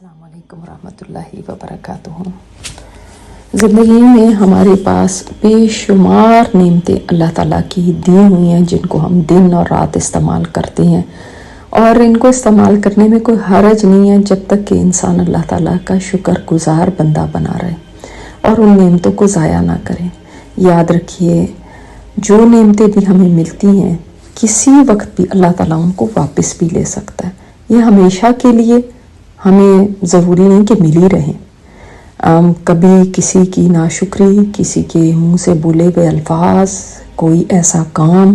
السلام علیکم ورحمۃ اللہ وبرکاتہ۔ زندگی میں ہمارے پاس بے شمار نعمتیں اللہ تعالیٰ کی دی ہوئی ہیں جن کو ہم دن اور رات استعمال کرتے ہیں، اور ان کو استعمال کرنے میں کوئی حرج نہیں ہے جب تک کہ انسان اللہ تعالیٰ کا شکر گزار بندہ بنا رہے اور ان نعمتوں کو ضائع نہ کریں۔ یاد رکھیے، جو نعمتیں بھی ہمیں ملتی ہیں کسی وقت بھی اللہ تعالیٰ ان کو واپس بھی لے سکتا ہے۔ یہ ہمیشہ کے لیے ہمیں ضروری نہیں کہ مل ہی رہیں۔ کبھی کسی کی ناشکری، کسی کے منہ سے بولے ہوئے الفاظ، کوئی ایسا کام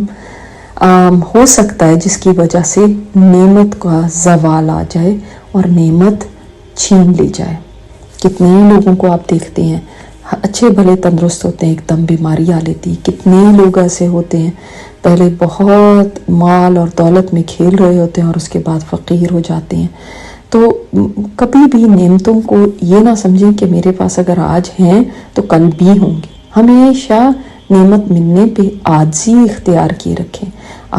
ہو سکتا ہے جس کی وجہ سے نعمت کا زوال آ جائے اور نعمت چھین لی جائے۔ کتنے لوگوں کو آپ دیکھتے ہیں اچھے بھلے تندرست ہوتے ہیں، ایک دم بیماری آ لیتی۔ کتنے لوگ ایسے ہوتے ہیں پہلے بہت مال اور دولت میں کھیل رہے ہوتے ہیں اور اس کے بعد فقیر ہو جاتے ہیں۔ تو کبھی بھی نعمتوں کو یہ نہ سمجھیں کہ میرے پاس اگر آج ہیں تو کل بھی ہوں گی۔ ہمیشہ نعمت ملنے پہ عاجزی اختیار کیے رکھیں۔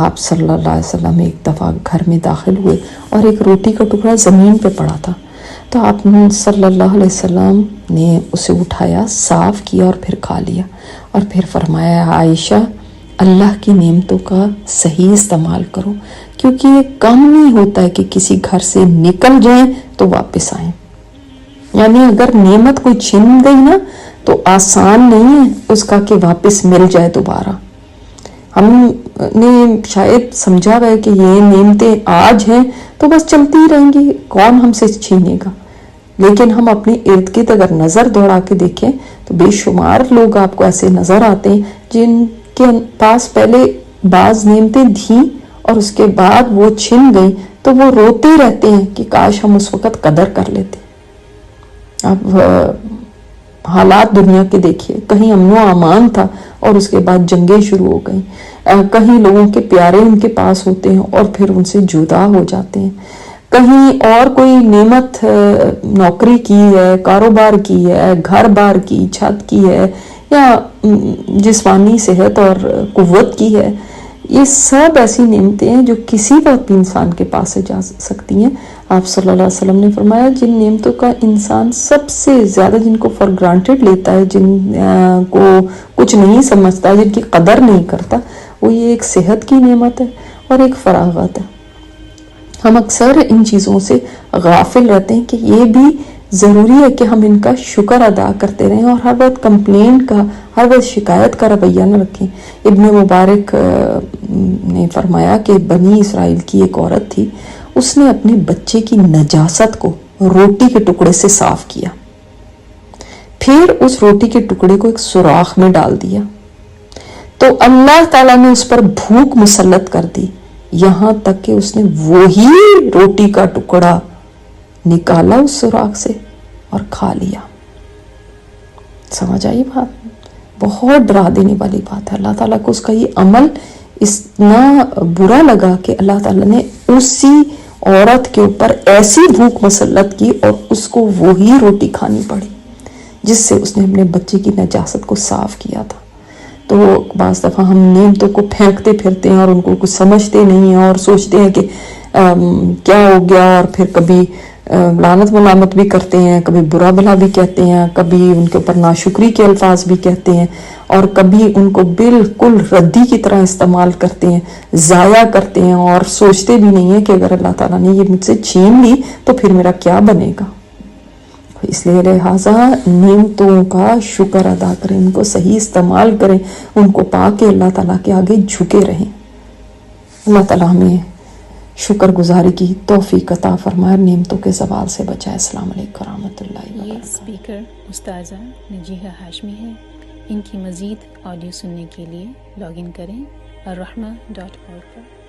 آپ صلی اللہ علیہ وسلم ایک دفعہ گھر میں داخل ہوئے اور ایک روٹی کا ٹکڑا زمین پہ پڑا تھا، تو آپ صلی اللہ علیہ وسلم نے اسے اٹھایا، صاف کیا اور پھر کھا لیا، اور پھر فرمایا عائشہ اللہ کی نعمتوں کا صحیح استعمال کرو، کیونکہ یہ کم نہیں ہوتا ہے کہ کسی گھر سے نکل جائیں تو واپس آئیں۔ یعنی اگر نعمت کوئی چھن گئی نا تو آسان نہیں ہے اس کا کہ واپس مل جائے دوبارہ۔ ہم نے شاید سمجھا ہے کہ یہ نعمتیں آج ہیں تو بس چلتی ہی رہیں گی، کون ہم سے چھینے گا، لیکن ہم اپنے ارد گرد اگر نظر دوڑا کے دیکھیں تو بے شمار لوگ آپ کو ایسے نظر آتے ہیں جن کے پاس پہلے بعض نعمتیں تھیں اور اس کے بعد وہ چھن گئی تو وہ روتے رہتے ہیں کہ کاش ہم اس وقت قدر کر لیتے۔ اب حالات دنیا کے دیکھیے، کہیں امن و امان تھا اور اس کے بعد جنگیں شروع ہو گئیں، کہیں لوگوں کے پیارے ان کے پاس ہوتے ہیں اور پھر ان سے جدا ہو جاتے ہیں، کہیں اور کوئی نعمت نوکری کی ہے، کاروبار کی ہے، گھر بار کی، چھت کی ہے، یا جسمانی صحت اور قوت کی ہے۔ یہ سب ایسی نعمتیں ہیں جو کسی وقت بھی انسان کے پاس سے جا سکتی ہیں۔ آپ صلی اللہ علیہ وسلم نے فرمایا جن نعمتوں کا انسان سب سے زیادہ جن کو فار گرانٹیڈ لیتا ہے، جن کو کچھ نہیں سمجھتا، جن کی قدر نہیں کرتا، وہ یہ ایک صحت کی نعمت ہے اور ایک فراغت ہے۔ ہم اکثر ان چیزوں سے غافل رہتے ہیں کہ یہ بھی ضروری ہے کہ ہم ان کا شکر ادا کرتے رہیں اور ہر وقت کمپلینٹ کا، ہر وقت شکایت کا رویہ نہ رکھیں۔ ابن مبارک نے فرمایا کہ بنی اسرائیل کی ایک عورت تھی، اس نے اپنے بچے کی نجاست کو روٹی کے ٹکڑے سے صاف کیا، پھر اس روٹی کے ٹکڑے کو ایک سوراخ میں ڈال دیا، تو اللہ تعالیٰ نے اس پر بھوک مسلط کر دی، یہاں تک کہ اس نے وہی روٹی کا ٹکڑا نکالا اس سوراخ سے اور کھا لیا۔ سمجھ آئی بات؟ بہت ڈرا دینے والی بات ہے۔ اللہ تعالیٰ کو اس کا یہ عمل اتنا برا لگا کہ اللہ تعالیٰ نے اسی عورت کے اوپر ایسی بھوک مسلط کی اور اس کو وہی روٹی کھانی پڑی جس سے اس نے اپنے بچے کی نجاست کو صاف کیا تھا۔ تو بعض دفعہ ہم نعمتوں کو پھینکتے پھرتے ہیں اور ان کو کچھ سمجھتے نہیں ہیں اور سوچتے ہیں کہ کیا ہو گیا، اور پھر کبھی لعنت ملامت بھی کرتے ہیں، کبھی برا بھلا بھی کہتے ہیں، کبھی ان کے اوپر ناشکری کے الفاظ بھی کہتے ہیں، اور کبھی ان کو بالکل ردی کی طرح استعمال کرتے ہیں، ضائع کرتے ہیں، اور سوچتے بھی نہیں ہیں کہ اگر اللہ تعالیٰ نے یہ مجھ سے چھین لی تو پھر میرا کیا بنے گا۔ اس لیے لہٰذا نعمتوں کا شکر ادا کریں، ان کو صحیح استعمال کریں، ان کو پا کے اللہ تعالیٰ کے آگے جھکے رہیں۔ اللہ تعالیٰ ہمیں شکر گزاری کی توفیق عطا فرمائے، نعمتوں کے زوال سے بچائے۔ السلام علیکم ورحمۃ اللہ وبرکاتہ۔ یہ اسپیکر استاذہ نجیحہ ہاشمی ہے۔ ان کی مزید آڈیو سننے کے لیے لاگ ان کریں الرحمہ.org پر۔